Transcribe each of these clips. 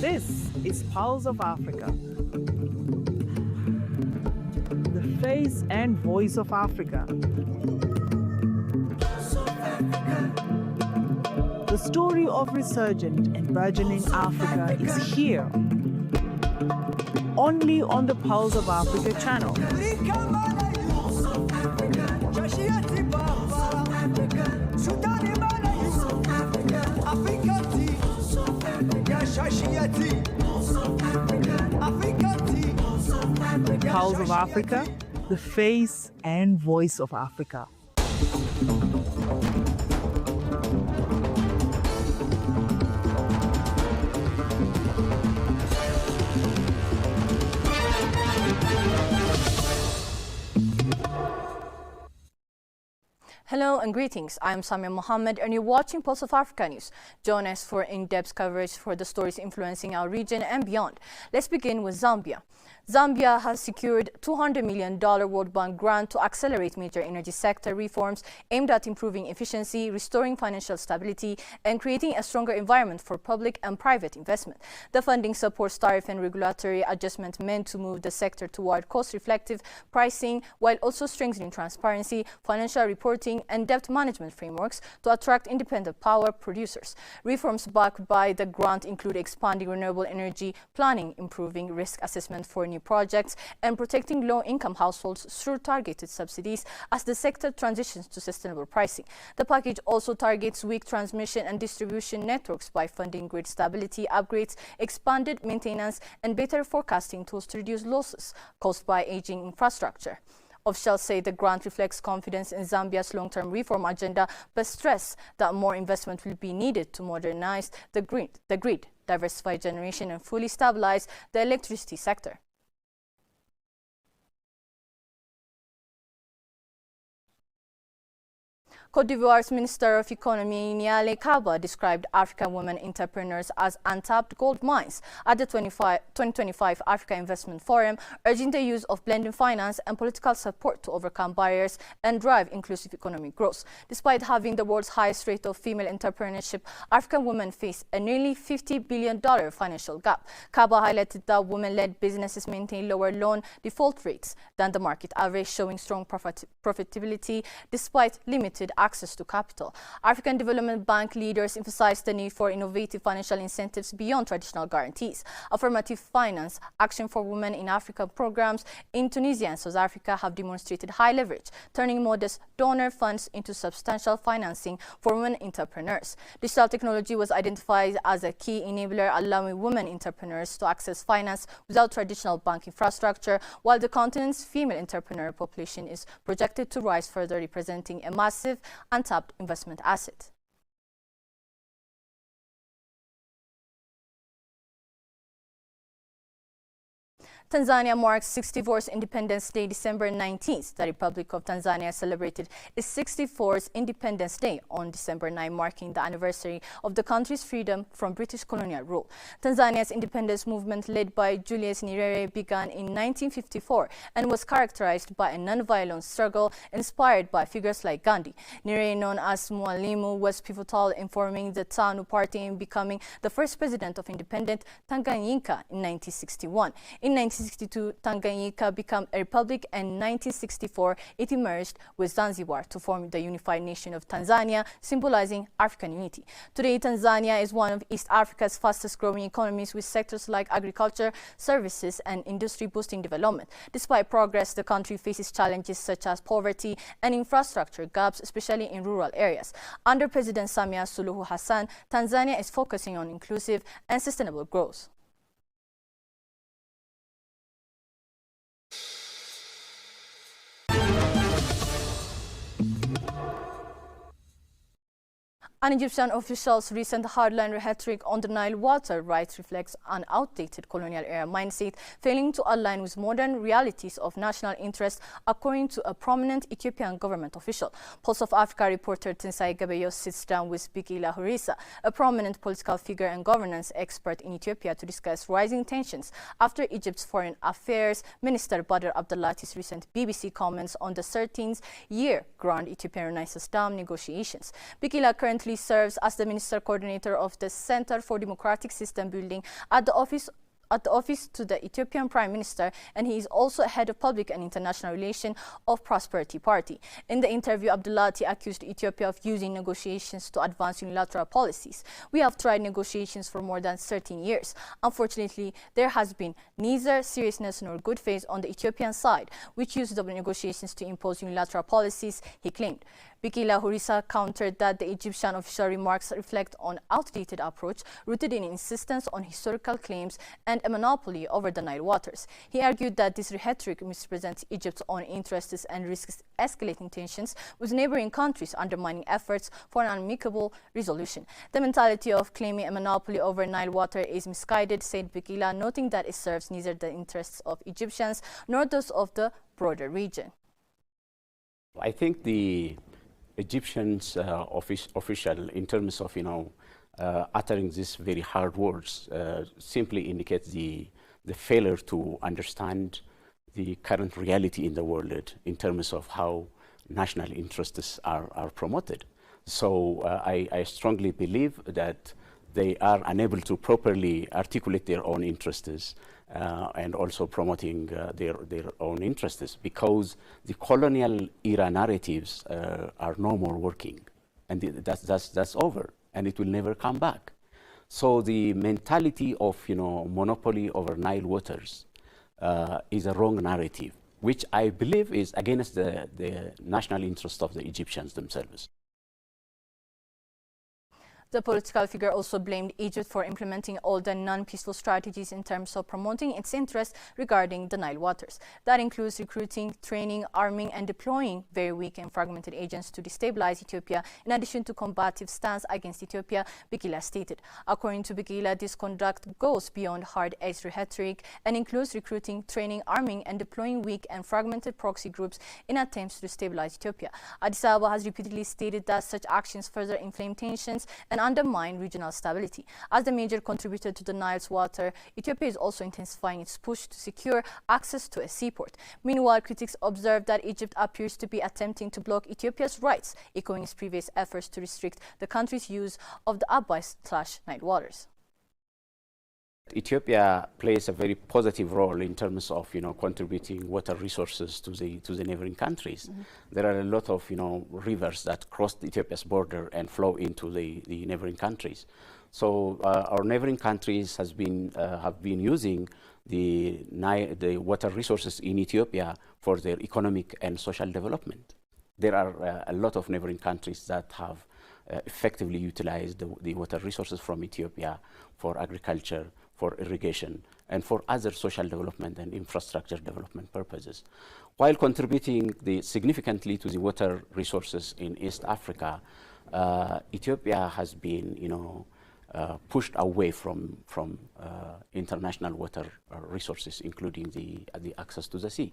This is Pulse of Africa, the face and voice of Africa. The story of resurgent and burgeoning Africa is here, only on the Pulse of Africa channel. Pulse of Africa, the face and voice of Africa. Hello and greetings. I'm Samia Mohammed and you're watching Pulse of Africa News. Join us for in-depth coverage for the stories influencing our region and beyond. Let's begin with Zambia. Zambia has secured $200 million World Bank grant to accelerate major energy sector reforms aimed at improving efficiency, restoring financial stability, and creating a stronger environment for public and private investment. The funding supports tariff and regulatory adjustment meant to move the sector toward cost-reflective pricing, while also strengthening transparency, financial reporting, and debt management frameworks to attract independent power producers. Reforms backed by the grant include expanding renewable energy planning, improving risk assessment for new projects, and protecting low-income households through targeted subsidies as the sector transitions to sustainable pricing. The package also targets weak transmission and distribution networks by funding grid stability upgrades, expanded maintenance, and better forecasting tools to reduce losses caused by aging infrastructure. Officials say the grant reflects confidence in Zambia's long-term reform agenda, but stress that more investment will be needed to modernize the grid, diversify generation, and fully stabilize the electricity sector. Côte d'Ivoire's Minister of Economy, Niale Kaba, described African women entrepreneurs as untapped gold mines at the 2025 Africa Investment Forum, urging the use of blending finance and political support to overcome barriers and drive inclusive economic growth. Despite having the world's highest rate of female entrepreneurship, African women face a nearly $50 billion financial gap. Kaba highlighted that women-led businesses maintain lower loan default rates than the market average, showing strong profitability despite limited access to capital. African Development Bank leaders emphasized the need for innovative financial incentives beyond traditional guarantees. Affirmative finance, Action for Women in Africa programs in Tunisia and South Africa have demonstrated high leverage, turning modest donor funds into substantial financing for women entrepreneurs. Digital technology was identified as a key enabler, allowing women entrepreneurs to access finance without traditional bank infrastructure, while the continent's female entrepreneur population is projected to rise further, representing a massive untapped investment asset. Tanzania marks 64th Independence Day, December 19th. The Republic of Tanzania celebrated its 64th Independence Day on December 9, marking the anniversary of the country's freedom from British colonial rule. Tanzania's independence movement, led by Julius Nyerere, began in 1954 and was characterized by a non-violent struggle inspired by figures like Gandhi. Nyerere, known as Mwalimu, was pivotal in forming the TANU party and becoming the first president of independent Tanganyika in 1961. In 1962, Tanganyika became a republic, and in 1964, it emerged with Zanzibar to form the unified nation of Tanzania, symbolizing African unity. Today, Tanzania is one of East Africa's fastest-growing economies, with sectors like agriculture, services, and industry boosting development. Despite progress, the country faces challenges such as poverty and infrastructure gaps, especially in rural areas. Under President Samia Suluhu Hassan, Tanzania is focusing on inclusive and sustainable growth. An Egyptian official's recent hardline rhetoric on the Nile water rights reflects an outdated colonial-era mindset, failing to align with modern realities of national interest, according to a prominent Ethiopian government official. Pulse of Africa reporter Tinsai Gabeyo sits down with Bikila Horisa, a prominent political figure and governance expert in Ethiopia, to discuss rising tensions after Egypt's Foreign Affairs Minister Badr Abdullah's recent BBC comments on the 13th-year Grand Ethiopian Renaissance Dam negotiations. Bikila currently currently serves as the Minister Coordinator of the Center for Democratic System Building at the office to the Ethiopian Prime Minister, and he is also head of public and international relations of Prosperity Party. In the interview, Abdullati accused Ethiopia of using negotiations to advance unilateral policies. We have tried negotiations for more than 13 years. Unfortunately, there has been neither seriousness nor good faith on the Ethiopian side, which used the negotiations to impose unilateral policies, he claimed. Bikila Hurisa countered that the Egyptian official remarks reflect an outdated approach rooted in insistence on historical claims and a monopoly over the Nile waters. He argued that this rhetoric misrepresents Egypt's own interests and risks escalating tensions with neighboring countries, undermining efforts for an amicable resolution. The mentality of claiming a monopoly over Nile water is misguided, said Bikila, noting that it serves neither the interests of Egyptians nor those of the broader region. I think the Egyptians official, in terms of uttering these very hard words, simply indicates the failure to understand the current reality in the world in terms of how national interests are promoted. So I strongly believe that they are unable to properly articulate their own interests and also promoting their own interests, because the colonial era narratives are no more working, and that's over, and it will never come back. So the mentality of monopoly over Nile waters is a wrong narrative, which I believe is against the national interest of the Egyptians themselves. The political figure also blamed Egypt for implementing all the non-peaceful strategies in terms of promoting its interests regarding the Nile waters. That includes recruiting, training, arming, and deploying very weak and fragmented agents to destabilize Ethiopia, in addition to combative stance against Ethiopia, Bikila stated. According to Bikila, this conduct goes beyond hard-edged rhetoric and includes recruiting, training, arming, and deploying weak and fragmented proxy groups in attempts to destabilize Ethiopia. Addis Ababa has repeatedly stated that such actions further inflame tensions and undermine regional stability. As the major contributor to the Nile's water, Ethiopia is also intensifying its push to secure access to a seaport. Meanwhile, critics observe that Egypt appears to be attempting to block Ethiopia's rights, echoing its previous efforts to restrict the country's use of the Abyss/Nile waters. Ethiopia plays a very positive role in terms of contributing water resources to the neighboring countries. Mm-hmm. There are a lot of rivers that cross Ethiopia's border and flow into the neighboring countries. So our neighboring countries have been using the water resources in Ethiopia for their economic and social development. There are a lot of neighboring countries that have effectively utilized the water resources from Ethiopia for agriculture, for irrigation, and for other social development and infrastructure development purposes. While contributing significantly to the water resources in East Africa, Ethiopia has been pushed away from international water resources, including the access to the sea.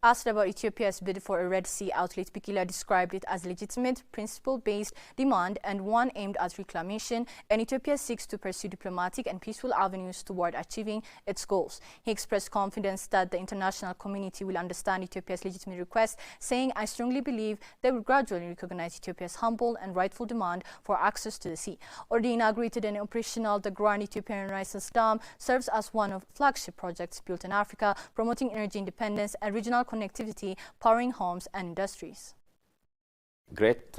Asked about Ethiopia's bid for a Red Sea outlet, Bikila described it as legitimate, principle-based demand and one aimed at reclamation, and Ethiopia seeks to pursue diplomatic and peaceful avenues toward achieving its goals. He expressed confidence that the international community will understand Ethiopia's legitimate request, saying, "I strongly believe they will gradually recognize Ethiopia's humble and rightful demand for access to the sea." Already inaugurated and operational, the Grand Ethiopian Renaissance Dam serves as one of flagship projects built in Africa, promoting energy independence and regional connectivity, powering homes and industries. Great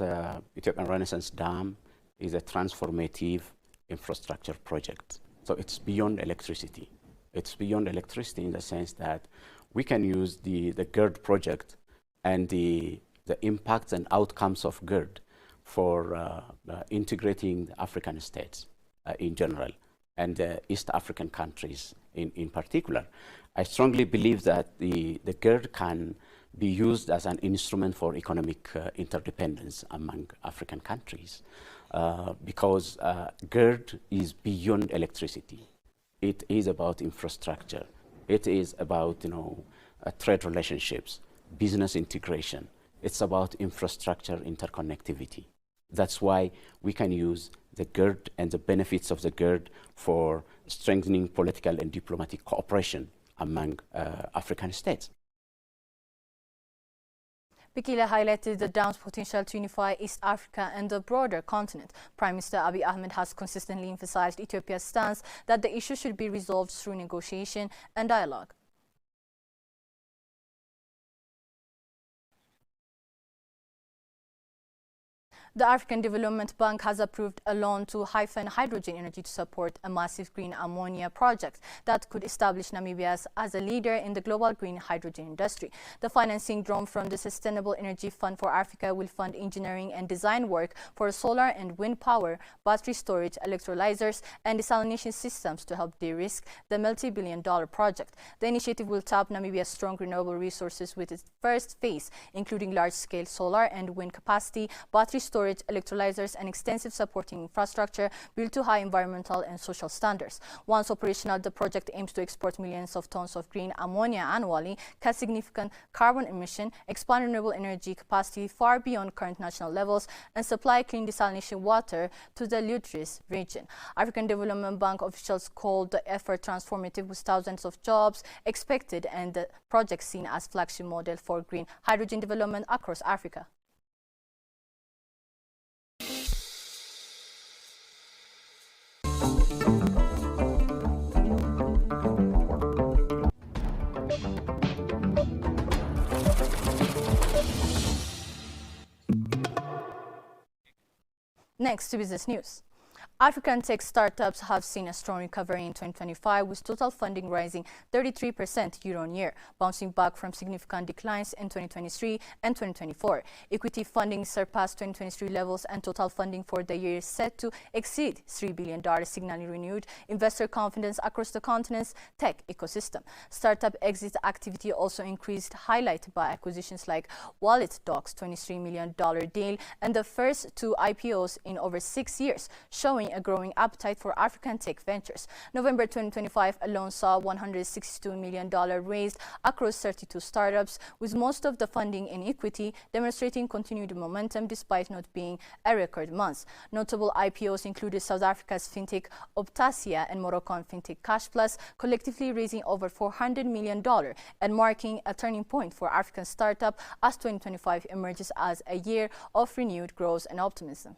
Ethiopian Renaissance Dam is a transformative infrastructure project. So it's beyond electricity. It's beyond electricity in the sense that we can use the GERD project and the impacts and outcomes of GERD for integrating the African states in general and the East African countries in particular. I strongly believe that the GERD can be used as an instrument for economic interdependence among African countries because GERD is beyond electricity. It is about infrastructure. It is about trade relationships, business integration. It's about infrastructure interconnectivity. That's why we can use the GERD and the benefits of the GERD for strengthening political and diplomatic cooperation among African states. Bikila highlighted the dam's potential to unify East Africa and the broader continent. Prime Minister Abiy Ahmed has consistently emphasized Ethiopia's stance that the issue should be resolved through negotiation and dialogue. The African Development Bank has approved a loan to Hyphen Hydrogen Energy to support a massive green ammonia project that could establish Namibia as a leader in the global green hydrogen industry. The financing drawn from the Sustainable Energy Fund for Africa will fund engineering and design work for solar and wind power, battery storage, electrolyzers, and desalination systems to help de-risk the multi-billion-dollar project. The initiative will tap Namibia's strong renewable resources with its first phase, including large-scale solar and wind capacity, battery storage, electrolyzers, and extensive supporting infrastructure built to high environmental and social standards. Once operational, the project aims to export millions of tons of green ammonia annually, cut significant carbon emission, expand renewable energy capacity far beyond current national levels, and supply clean desalination water to the Lutris region. African Development Bank officials called the effort transformative, with thousands of jobs expected and the project seen as flagship model for green hydrogen development across Africa. Next to business news. African tech startups have seen a strong recovery in 2025, with total funding rising 33% year-on-year, bouncing back from significant declines in 2023 and 2024. Equity funding surpassed 2023 levels, and total funding for the year is set to exceed $3 billion, signaling renewed investor confidence across the continent's tech ecosystem. Startup exit activity also increased, highlighted by acquisitions like WalletDoc's $23 million deal and the first two IPOs in over 6 years, showing a growing appetite for African tech ventures. November 2025 alone saw $162 million raised across 32 startups, with most of the funding in equity, demonstrating continued momentum despite not being a record month. Notable IPOs included South Africa's fintech Optasia and Moroccan fintech CashPlus, collectively raising over $400 million and marking a turning point for African startup as 2025 emerges as a year of renewed growth and optimism.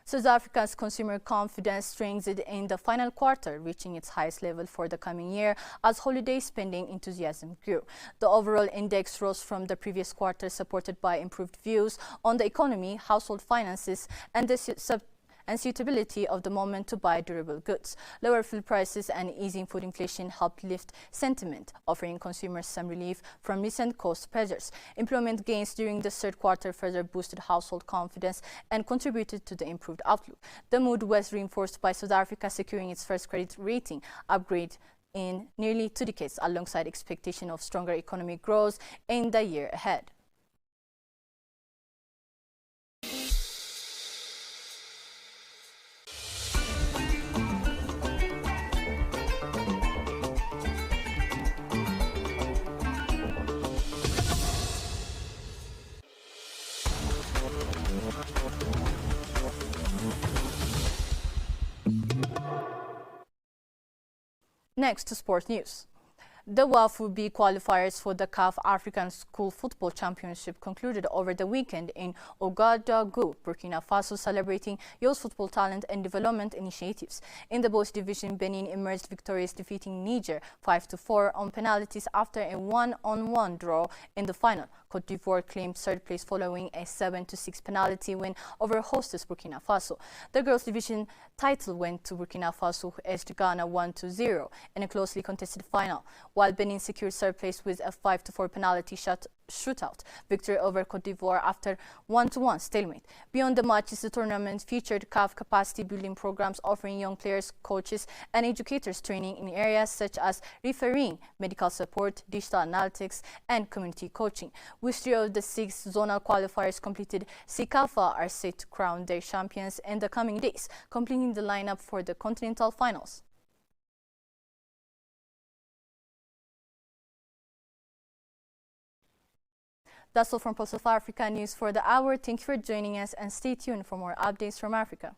South Africa's consumer confidence strengthened in the final quarter, reaching its highest level for the coming year as holiday spending enthusiasm grew. The overall index rose from the previous quarter, supported by improved views on the economy, household finances, and the suitability of the moment to buy durable goods. Lower fuel prices and easing food inflation helped lift sentiment, offering consumers some relief from recent cost pressures. Employment gains during the third quarter further boosted household confidence and contributed to the improved outlook. The mood was reinforced by South Africa securing its first credit rating upgrade in nearly 2 decades, alongside expectation of stronger economic growth in the year ahead. Next to sport news. The WAFU B qualifiers for the CAF African School Football Championship concluded over the weekend in Ouagadougou, Burkina Faso, celebrating youth football talent and development initiatives. In the boys division, Benin emerged victorious, defeating Niger 5-4 on penalties after a 1-on-1 draw in the final. Côte d'Ivoire claimed third place following a 7-6 penalty win over hostess Burkina Faso. The girls division title went to Burkina Faso, who edged Ghana 1-0 in a closely contested final, while Benin secured third place with a 5-4 penalty shootout victory over Côte d'Ivoire after 1-1 stalemate. Beyond the matches, the tournament featured CAF capacity building programs offering young players, coaches, and educators training in areas such as refereeing, medical support, digital analytics, and community coaching. With 3 of the 6 zonal qualifiers completed, Sikafa are set to crown their champions in the coming days, completing the lineup for the continental finals. That's all from Pulse of Africa News for the hour. Thank you for joining us, and stay tuned for more updates from Africa.